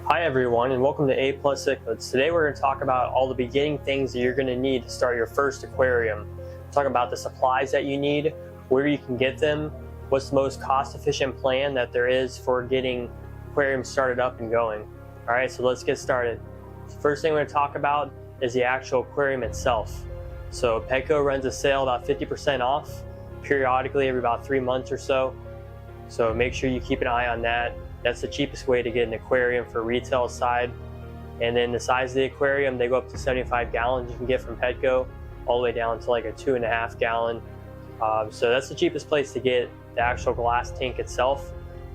Hi everyone, and welcome to A Cichlids. Today we're going to talk about all the beginning things that you're going to need to start your first aquarium. Talk about the supplies that you need, where you can get them, what's the most cost-efficient plan that there is for getting aquariums started up and going. Alright, so let's get started. First thing we're going to talk about is the actual aquarium itself. So Petco runs a sale about 50% off periodically every about 3 months or so. So make sure you keep an eye on that. That's the cheapest way to get an aquarium for retail side. And then the size of the aquarium, they go up to 75 gallons you can get from Petco, all the way down to like a 2.5 gallon. So that's the cheapest place to get the actual glass tank itself.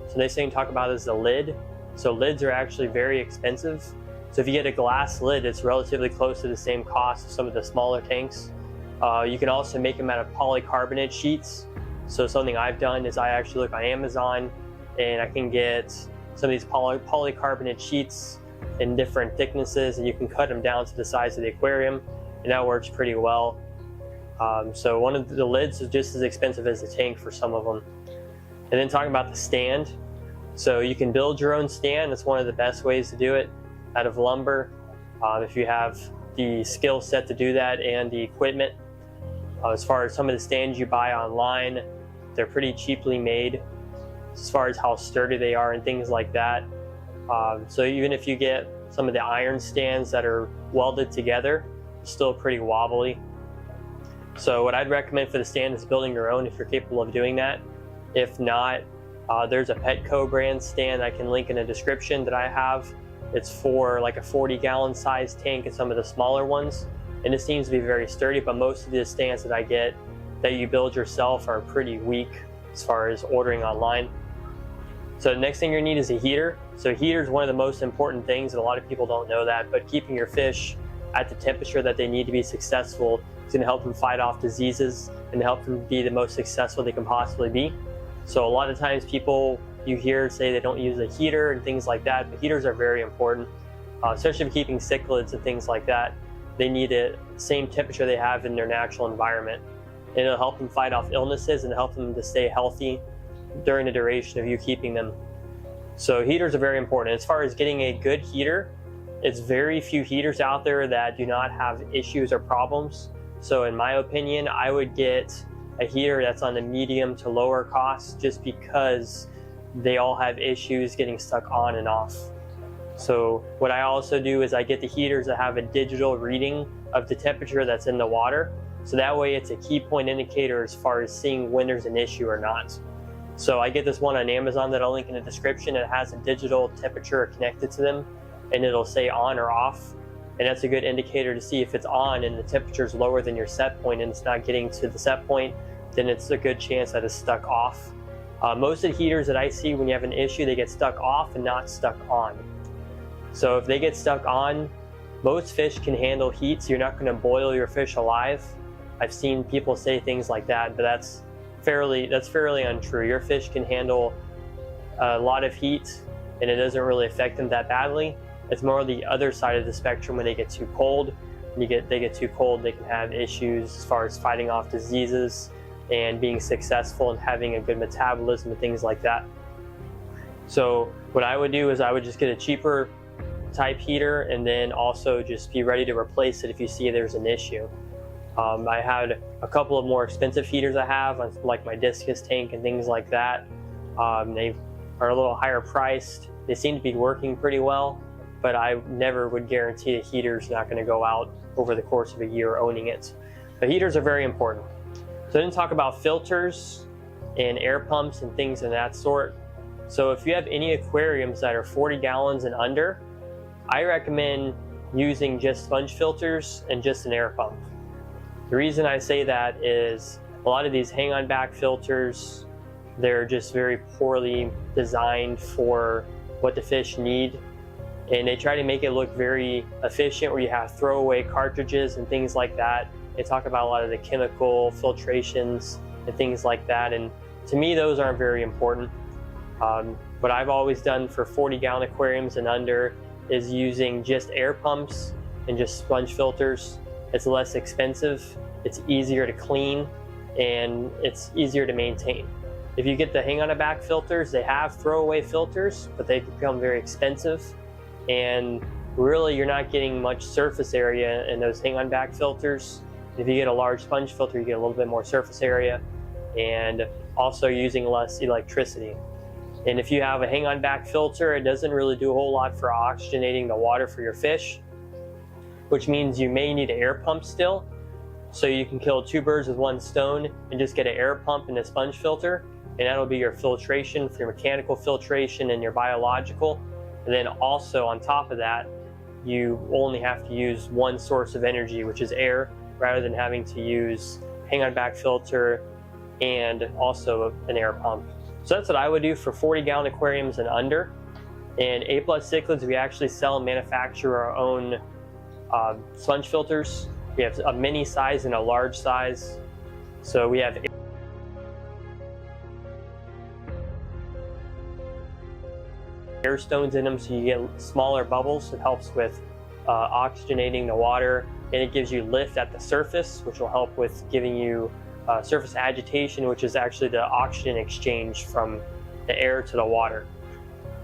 So next thing to talk about is the lid. So lids are actually very expensive. So if you get a glass lid, it's relatively close to the same cost of some of the smaller tanks. You can also make them out of polycarbonate sheets. So something I've done is I actually look on Amazon and I can get some of these polycarbonate sheets in different thicknesses, and you can cut them down to the size of the aquarium, and that works pretty well. So one of the lids is just as expensive as the tank for some of them. And then talking about the stand, so you can build your own stand. That's one of the best ways to do it, out of lumber, if you have the skill set to do that and the equipment. As far as some of the stands you buy online, they're pretty cheaply made as far as how sturdy they are and things like that. So even if you get some of the iron stands that are welded together, it's still pretty wobbly. So what I'd recommend for the stand is building your own if you're capable of doing that. If not, there's a Petco brand stand I can link in the description that I have. It's for like a 40-gallon size tank and some of the smaller ones, and it seems to be very sturdy, but most of the stands that I get that you build yourself are pretty weak as far as ordering online. So the next thing you need is a heater. So a heater is one of the most important things, and a lot of people don't know that, but keeping your fish at the temperature that they need to be successful is going to help them fight off diseases and help them be the most successful they can possibly be. So a lot of times people you hear say they don't use a heater and things like that, but heaters are very important, especially for keeping cichlids and things like that. They need the same temperature they have in their natural environment. And it'll help them fight off illnesses and help them to stay healthy during the duration of you keeping them. So heaters are very important. As far as getting a good heater, it's very few heaters out there that do not have issues or problems. So in my opinion, I would get a heater that's on the medium to lower cost, just because they all have issues getting stuck on and off. So what I also do is I get the heaters that have a digital reading of the temperature that's in the water. So that way it's a key point indicator as far as seeing when there's an issue or not. So I get this one on Amazon that I'll link in the description. It has a digital temperature connected to them, and it'll say on or off. And that's a good indicator to see if it's on and the temperature is lower than your set point and it's not getting to the set point, then it's a good chance that it's stuck off. Most of the heaters that I see, when you have an issue, they get stuck off and not stuck on. So if they get stuck on, most fish can handle heat, so you're not going to boil your fish alive. I've seen people say things like that, but that's fairly untrue. Your fish can handle a lot of heat and it doesn't really affect them that badly. It's more the other side of the spectrum when they get too cold. When they get too cold, they can have issues as far as fighting off diseases and being successful and having a good metabolism and things like that. So what I would do is I would just get a cheaper type heater and then also just be ready to replace it if you see there's an issue. I had a couple of more expensive heaters I have, like my discus tank and things like that. They are a little higher priced. They seem to be working pretty well, but I never would guarantee a heater's not going to go out over the course of a year owning it. But heaters are very important. So then talk about filters and air pumps and things of that sort. So if you have any aquariums that are 40 gallons and under, I recommend using just sponge filters and just an air pump. The reason I say that is a lot of these hang-on back filters, they're just very poorly designed for what the fish need. And they try to make it look very efficient, where you have throwaway cartridges and things like that. They talk about a lot of the chemical filtrations and things like that. And to me, those aren't very important. What I've always done for 40-gallon aquariums and under is using just air pumps and just sponge filters. It's less expensive, it's easier to clean, and it's easier to maintain. If you get the hang on a back filters, they have throwaway filters, but they become very expensive. and really you're not getting much surface area in those hang on back filters. If you get a large sponge filter, you get a little bit more surface area, and also using less electricity. And if you have a hang on back filter, it doesn't really do a whole lot for oxygenating the water for your fish, which means you may need an air pump still. So you can kill two birds with one stone and just get an air pump and a sponge filter, and that'll be your filtration for your mechanical filtration and your biological. And then also on top of that, you only have to use one source of energy, which is air, rather than having to use hang on back filter and also an air pump. So that's what I would do for 40-gallon aquariums and under. And A+ Cichlids, we actually sell and manufacture our own sponge filters. We have a mini size and a large size. So we have air stones in them, so you get smaller bubbles. It helps with oxygenating the water, and it gives you lift at the surface, which will help with giving you surface agitation, which is actually the oxygen exchange from the air to the water.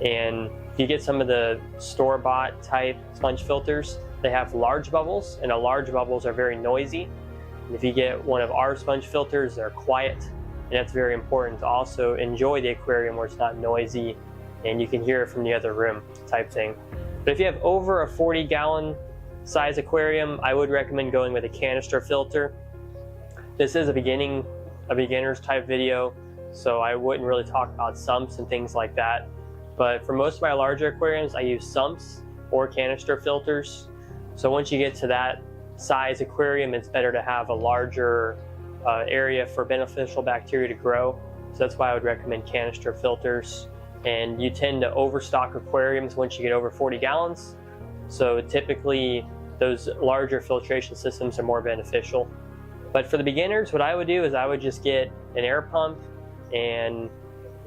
And if you get some of the store-bought type sponge filters, they have large bubbles, and the large bubbles are very noisy. And if you get one of our sponge filters, they're quiet, and that's very important to also enjoy the aquarium where it's not noisy and you can hear it from the other room type thing. But if you have over a 40-gallon size aquarium, I would recommend going with a canister filter. This is a beginner's type video, so I wouldn't really talk about sumps and things like that. But for most of my larger aquariums, I use sumps or canister filters. So once you get to that size aquarium, it's better to have a larger area for beneficial bacteria to grow. So that's why I would recommend canister filters. And you tend to overstock aquariums once you get over 40 gallons. So typically those larger filtration systems are more beneficial. But for the beginners, what I would do is I would just get an air pump, and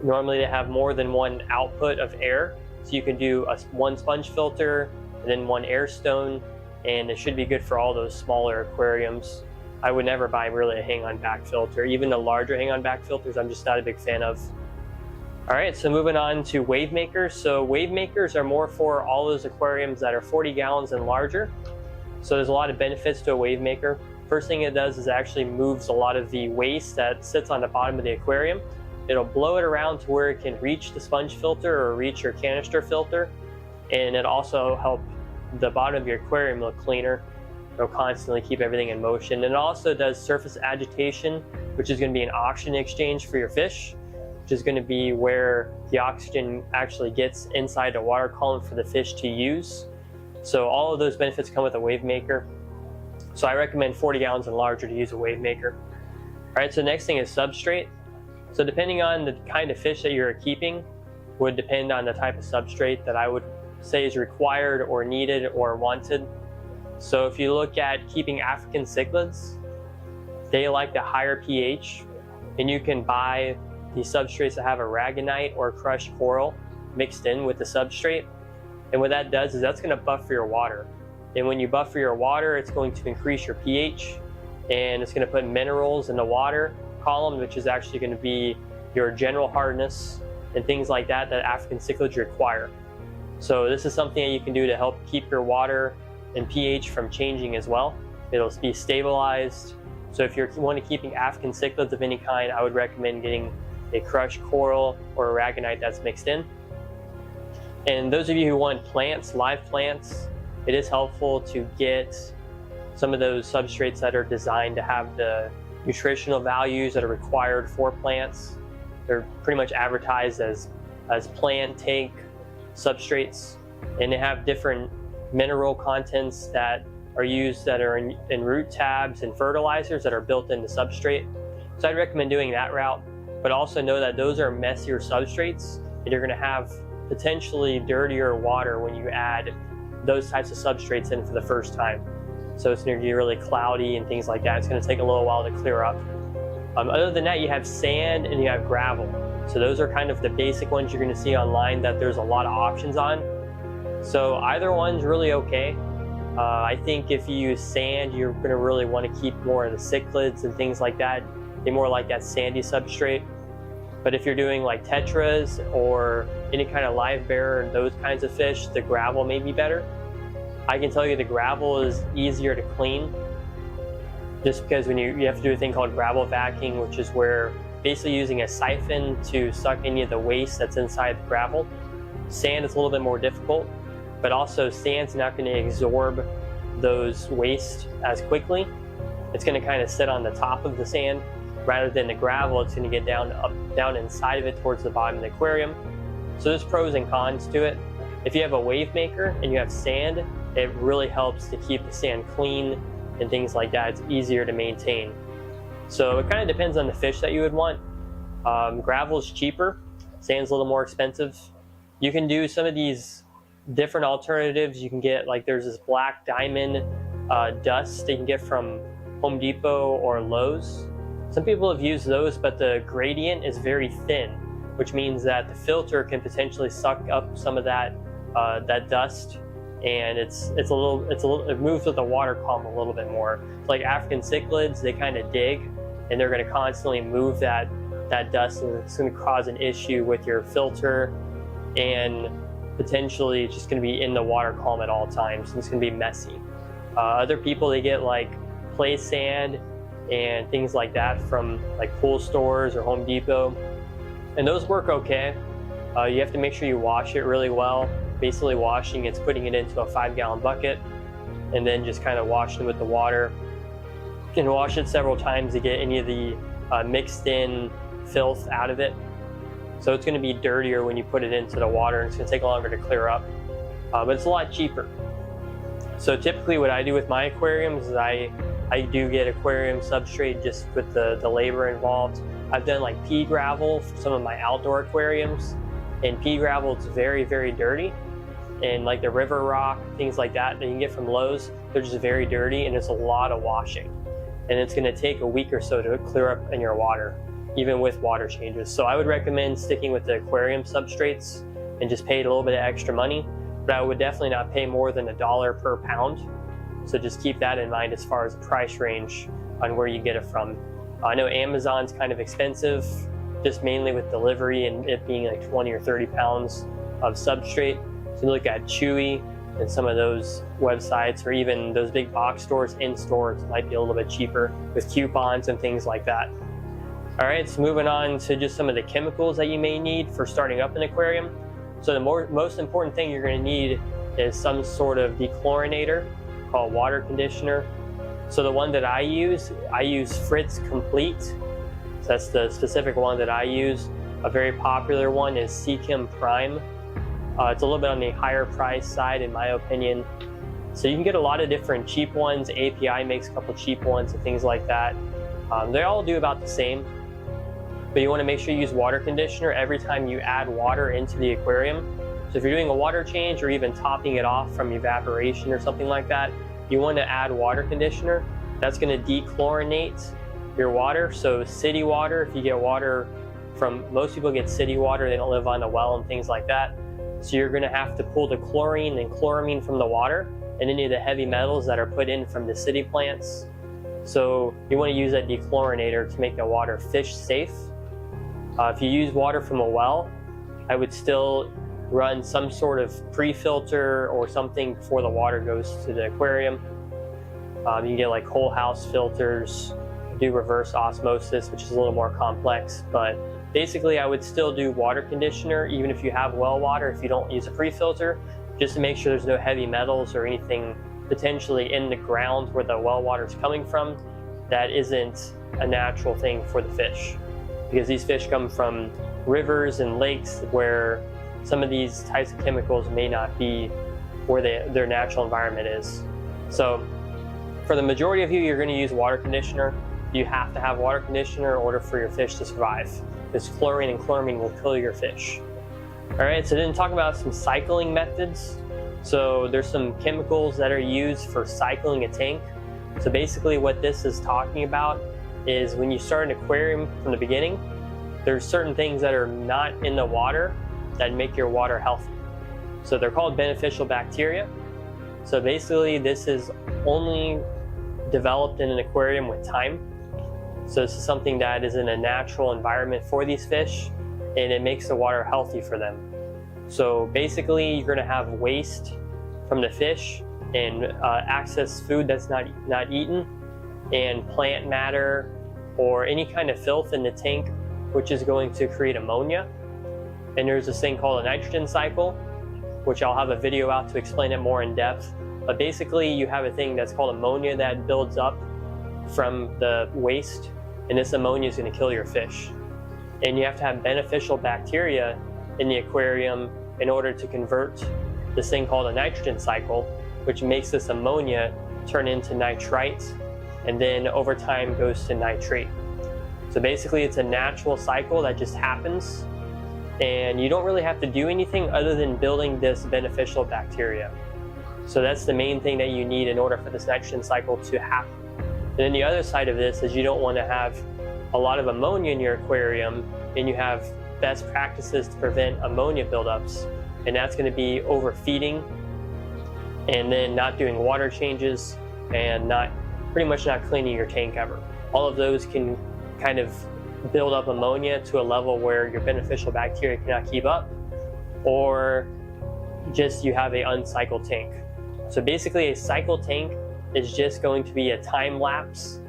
normally they have more than one output of air. So you can do one sponge filter and then one air stone, and it should be good for all those smaller aquariums. I would never buy really a hang on back filter. Even the larger hang on back filters, I'm just not a big fan of. All right, so moving on to wave makers. So wave makers are more for all those aquariums that are 40 gallons and larger. So there's a lot of benefits to a wave maker. First thing it does is it actually moves a lot of the waste that sits on the bottom of the aquarium. It'll blow it around to where it can reach the sponge filter or reach your canister filter. And it also helps the bottom of your aquarium look cleaner. It'll constantly keep everything in motion. And it also does surface agitation, which is going to be an oxygen exchange for your fish, which is going to be where the oxygen actually gets inside the water column for the fish to use. So all of those benefits come with a wave maker. So I recommend 40 gallons and larger to use a wave maker. All right, so the next thing is substrate. So depending on the kind of fish that you're keeping would depend on the type of substrate that I would say is required or needed or wanted. So if you look at keeping African cichlids, they like the higher pH, and you can buy the substrates that have aragonite or crushed coral mixed in with the substrate. And what that does is that's going to buffer your water. And when you buffer your water, it's going to increase your pH, and it's going to put minerals in the water column, which is actually going to be your general hardness and things like that that African cichlids require. So this is something that you can do to help keep your water and pH from changing as well. It'll be stabilized. So if you want to keeping African cichlids of any kind, I would recommend getting a crushed coral or aragonite that's mixed in. And those of you who want plants, live plants, it is helpful to get some of those substrates that are designed to have the nutritional values that are required for plants. They're pretty much advertised as plant tank substrates, and they have different mineral contents that are used that are in root tabs and fertilizers that are built into substrate. So I'd recommend doing that route, but also know that those are messier substrates, and you're going to have potentially dirtier water when you add those types of substrates in for the first time. So it's going to be really cloudy and things like that. It's going to take a little while to clear up. Other than that, you have sand and you have gravel. So those are kind of the basic ones you're going to see online that there's a lot of options on. So either one's really okay. I think if you use sand, you're going to really want to keep more of the cichlids and things like that. They more like that sandy substrate. But if you're doing like tetras or any kind of live bearer, those kinds of fish, the gravel may be better. I can tell you the gravel is easier to clean, just because when you have to do a thing called gravel vacuuming, which is where basically using a siphon to suck any of the waste that's inside the gravel. Sand is a little bit more difficult, but also sand's not going to absorb those waste as quickly. It's going to kind of sit on the top of the sand rather than the gravel. It's going to get down inside of it towards the bottom of the aquarium. So there's pros and cons to it. If you have a wave maker and you have sand, it really helps to keep the sand clean and things like that. It's easier to maintain. So it kind of depends on the fish that you would want. Gravel is cheaper, sand's a little more expensive. You can do some of these different alternatives. You can get, like, there's this black diamond dust that you can get from Home Depot or Lowe's. Some people have used those, but the gradient is very thin, which means that the filter can potentially suck up some of that dust, and it moves with the water column a little bit more. It's like African cichlids, they kind of dig, and they're going to constantly move that dust, and it's going to cause an issue with your filter, and potentially it's just going to be in the water column at all times, and it's going to be messy. Other people, they get like play sand and things like that from like pool stores or Home Depot, and those work okay. You have to make sure you wash it really well. Basically washing, it's putting it into a 5-gallon bucket and then just kind of washing with the water. You can wash it several times to get any of the mixed in filth out of it. So it's going to be dirtier when you put it into the water, and it's going to take longer to clear up, but it's a lot cheaper. So typically what I do with my aquariums is I do get aquarium substrate just with the labor involved. I've done like pea gravel for some of my outdoor aquariums, and pea gravel is very, very dirty. And like the river rock, things like that you can get from Lowe's, they're just very dirty, and it's a lot of washing. And it's going to take a week or so to clear up in your water, even with water changes. So I would recommend sticking with the aquarium substrates and just pay a little bit of extra money, but I would definitely not pay more than $1 per pound. So just keep that in mind as far as the price range on where you get it from. I know Amazon's kind of expensive, just mainly with delivery and it being like 20 or 30 pounds of substrate. So you look at Chewy and some of those websites, or even those big box stores in stores, might be a little bit cheaper with coupons and things like that. All right, so moving on to just some of the chemicals that you may need for starting up an aquarium. So the most important thing you're going to need is some sort of dechlorinator called water conditioner. So the one that I use Fritz Complete. So that's the specific one that I use. A very popular one is Seachem Prime. It's a little bit on the higher price side in my opinion. So you can get a lot of different cheap ones. API makes a couple cheap ones and things like that. They all do about the same. But you want to make sure you use water conditioner every time you add water into the aquarium. So if you're doing a water change or even topping it off from evaporation or something like that, you want to add water conditioner. That's going to dechlorinate your water. So city water, if you get water from, most people get city water, they don't live on a well and things like that. So you're going to have to pull the chlorine and chloramine from the water and any of the heavy metals that are put in from the city plants. So you want to use that dechlorinator to make the water fish safe. If you use water from a well, I would still run some sort of pre-filter or something before the water goes to the aquarium. You can get like whole house filters, do reverse osmosis, which is a little more complex, but basically I would still do water conditioner even if you have well water, if you don't use a pre-filter, just to make sure there's no heavy metals or anything potentially in the ground where the well water is coming from that isn't a natural thing for the fish. Because these fish come from rivers and lakes where some of these types of chemicals may not be where their natural environment is. So for the majority of you, you're going to use water conditioner. You have to have water conditioner in order for your fish to survive, because chlorine and chloramine will kill your fish. All right, so then talk about some cycling methods. So there's some chemicals that are used for cycling a tank. So basically what this is talking about is when you start an aquarium from the beginning, there's certain things that are not in the water that make your water healthy. So they're called beneficial bacteria. So basically this is only developed in an aquarium with time. So this is something that is in a natural environment for these fish. and it makes the water healthy for them. So basically, you're going to have waste from the fish and excess food that's not eaten, and plant matter or any kind of filth in the tank, which is going to create ammonia. And there's this thing called a nitrogen cycle, which I'll have a video out to explain it more in depth. But basically, you have a thing that's called ammonia that builds up from the waste, and this ammonia is going to kill your fish. And you have to have beneficial bacteria in the aquarium in order to convert this thing called a nitrogen cycle, which makes this ammonia turn into nitrite, and then over time goes to nitrate. So basically, it's a natural cycle that just happens, and you don't really have to do anything other than building this beneficial bacteria. So that's the main thing that you need in order for this nitrogen cycle to happen. And then the other side of this is you don't want to have a lot of ammonia in your aquarium, and you have best practices to prevent ammonia buildups, and that's going to be overfeeding, and then not doing water changes, and pretty much not cleaning your tank ever. All of those can kind of build up ammonia to a level where your beneficial bacteria cannot keep up, or just you have an uncycled tank. So basically, a cycled tank is just going to be a time lapse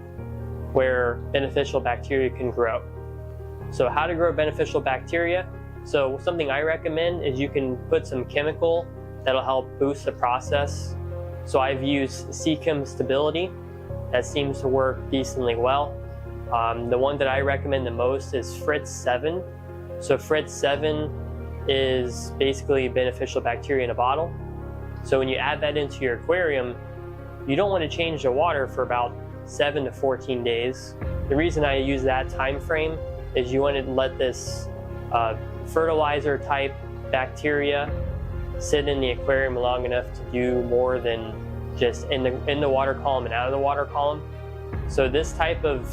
where beneficial bacteria can grow. So how to grow beneficial bacteria? So something I recommend is you can put some chemical that'll help boost the process. So I've used Seachem Stability. That seems to work decently well. The one that I recommend the most is Fritz 7. So Fritz 7 is basically beneficial bacteria in a bottle. So when you add that into your aquarium, you don't want to change the water for about 7 to 14 days. The reason I use that time frame is you want to let this fertilizer type bacteria sit in the aquarium long enough to do more than just in the water column and out of the water column. So this type of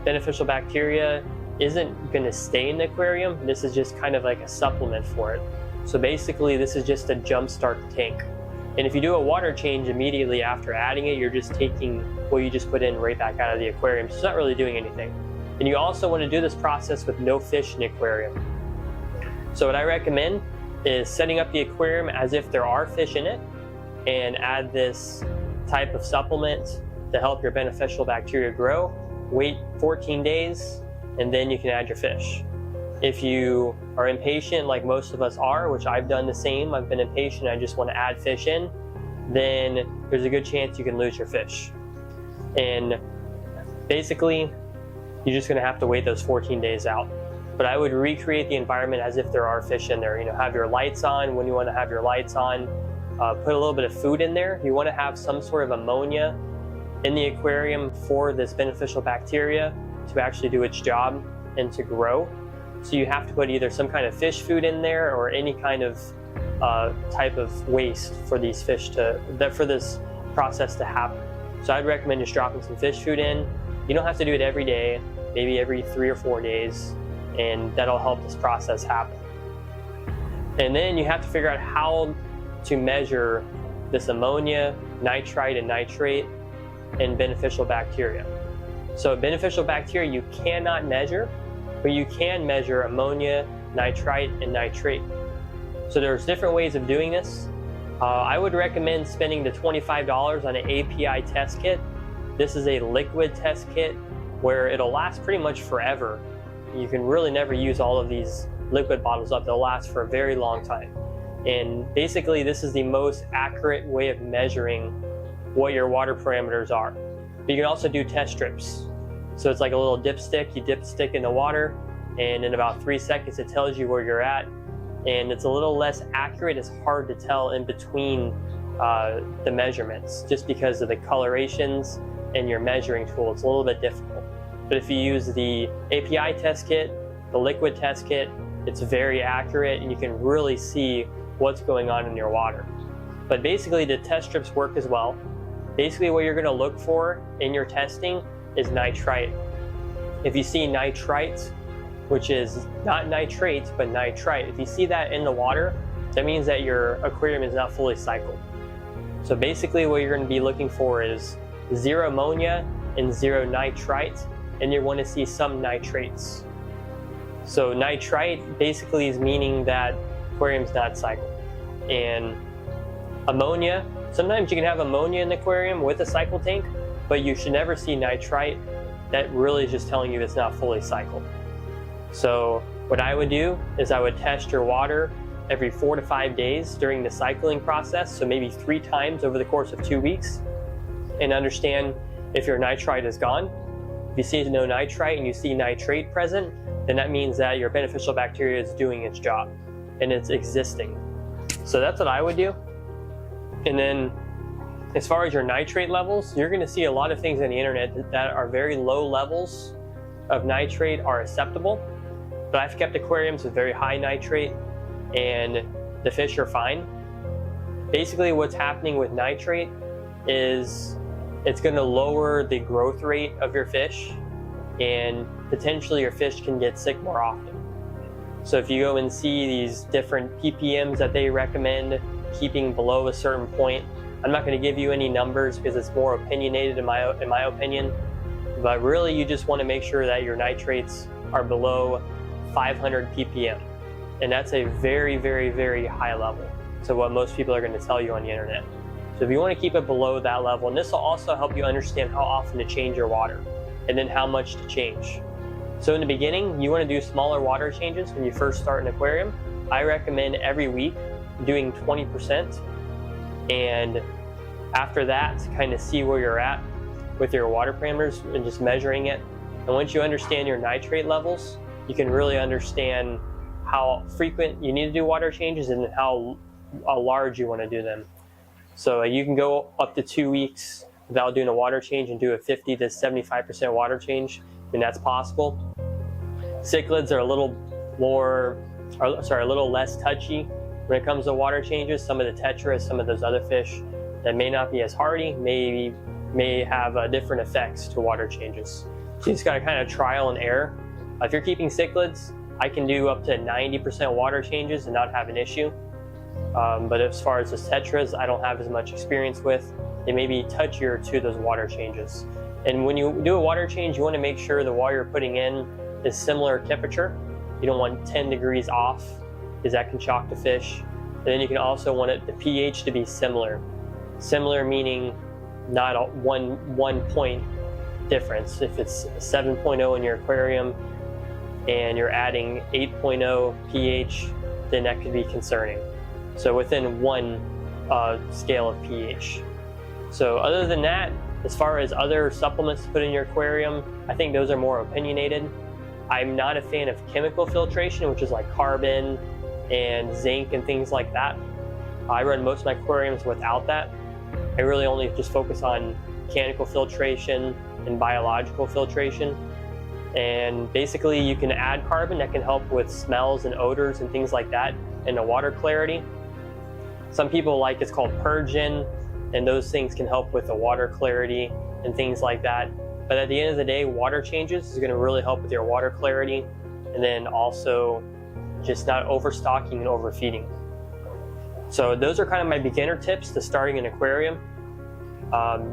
beneficial bacteria isn't going to stay in the aquarium. This is just kind of like a supplement for it. So basically, this is just to jumpstart the tank. And if you do a water change immediately after adding it, you're just taking what you just put in right back out of the aquarium. So it's not really doing anything. And you also want to do this process with no fish in the aquarium. So what I recommend is setting up the aquarium as if there are fish in it, and add this type of supplement to help your beneficial bacteria grow. Wait 14 days, and then you can add your fish. If you are impatient, like most of us are, which I've done the same, I've been impatient, I just want to add fish in, then there's a good chance you can lose your fish. And basically, you're just going to have to wait those 14 days out. But I would recreate the environment as if there are fish in there. You know, have your lights on when you want to have your lights on. Put a little bit of food in there. You want to have some sort of ammonia in the aquarium for this beneficial bacteria to actually do its job and to grow. So you have to put either some kind of fish food in there or any kind of type of waste for these fish for this process to happen. So I'd recommend just dropping some fish food in. You don't have to do it every day, maybe every 3 or 4 days, and that'll help this process happen. And then you have to figure out how to measure this ammonia, nitrite, and nitrate in beneficial bacteria. So beneficial bacteria you cannot measure, but you can measure ammonia, nitrite, and nitrate. So there's different ways of doing this. I would recommend spending the $25 on an API test kit. This is a liquid test kit where it'll last pretty much forever. You can really never use all of these liquid bottles up. They'll last for a very long time. And basically, this is the most accurate way of measuring what your water parameters are. But you can also do test strips. So it's like a little dipstick. You dip the stick in the water, and in about 3 seconds, it tells you where you're at. And it's a little less accurate. It's hard to tell in between the measurements just because of the colorations and your measuring tool. It's a little bit difficult. But if you use the API test kit, the liquid test kit, it's very accurate and you can really see what's going on in your water. But basically the test strips work as well. Basically what you're going to look for in your testing is nitrite. If you see nitrite, which is not nitrate but nitrite, if you see that in the water, that means that your aquarium is not fully cycled. So basically what you're going to be looking for is 0 ammonia and 0 nitrite, and you want to see some nitrates. So nitrite basically is meaning that aquarium's not cycled. And ammonia, sometimes you can have ammonia in the aquarium with a cycle tank, but you should never see nitrite. That really is just telling you it's not fully cycled. So what I would do is I would test your water every 4 to 5 days during the cycling process, so maybe 3 times over the course of 2 weeks, and understand if your nitrite is gone. If you see no nitrite and you see nitrate present, then that means that your beneficial bacteria is doing its job and it's existing. So that's what I would do. And then as far as your nitrate levels, you're going to see a lot of things on the internet that are very low levels of nitrate are acceptable. But I've kept aquariums with very high nitrate and the fish are fine. Basically what's happening with nitrate is it's going to lower the growth rate of your fish, and potentially your fish can get sick more often. So if you go and see these different ppms that they recommend keeping below a certain point, I'm not going to give you any numbers because it's more opinionated in my opinion, but really you just want to make sure that your nitrates are below 500 ppm, and that's a very, very, very high level to what most people are going to tell you on the internet. So if you want to keep it below that level, and this will also help you understand how often to change your water and then how much to change. So in the beginning, you want to do smaller water changes when you first start an aquarium. I recommend every week doing 20%, and after that, kind of see where you're at with your water parameters and just measuring it. And once you understand your nitrate levels, you can really understand how frequent you need to do water changes and how large you want to do them. So you can go up to 2 weeks without doing a water change and do a 50 to 75% water change, and that's possible. Cichlids are a little less touchy when it comes to water changes. Some of the tetras, some of those other fish that may not be as hardy may have different effects to water changes. So you just got to kind of trial and error. If you're keeping cichlids, I can do up to 90% water changes and not have an issue. But as far as the tetras, I don't have as much experience with. They may be touchier to those water changes. And when you do a water change, you want to make sure the water you're putting in is similar temperature. You don't want 10 degrees off, because that can shock the fish. And then you can also want the pH to be similar. Similar meaning not a one point difference. If it's 7.0 in your aquarium and you're adding 8.0 pH, then that could be concerning. So within one scale of pH. So other than that, as far as other supplements to put in your aquarium, I think those are more opinionated. I'm not a fan of chemical filtration, which is like carbon and zinc and things like that. I run most of my aquariums without that. I really only just focus on mechanical filtration and biological filtration. And basically you can add carbon that can help with smells and odors and things like that, and the water clarity. Some people it's called purgin, and those things can help with the water clarity and things like that. But at the end of the day, water changes is going to really help with your water clarity, and then also just not overstocking and overfeeding. So those are kind of my beginner tips to starting an aquarium.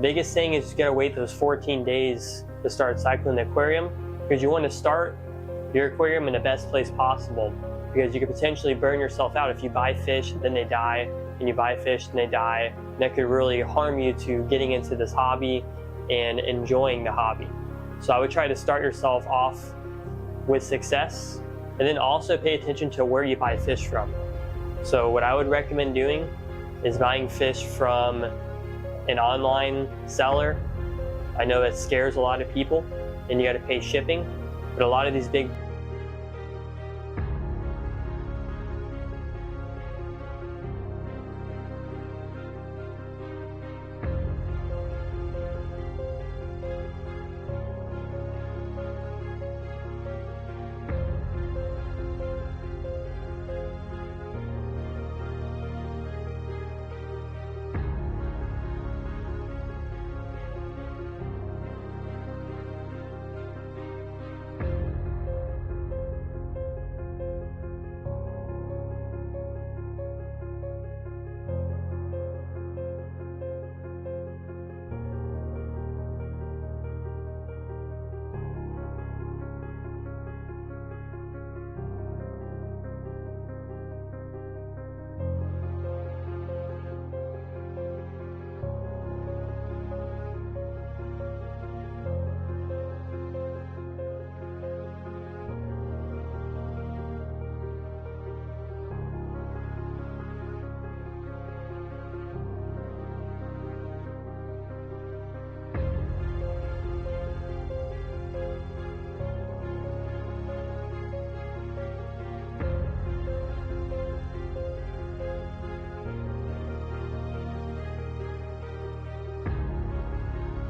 Biggest thing is you got to wait those 14 days to start cycling the aquarium, because you want to start your aquarium in the best place possible, because you could potentially burn yourself out if you buy fish and then they die, and you buy fish and they die, and that could really harm you to getting into this hobby and enjoying the hobby. So I would try to start yourself off with success, and then also pay attention to where you buy fish from. So what I would recommend doing is buying fish from an online seller. I know that scares a lot of people and you got to pay shipping, but a lot of these big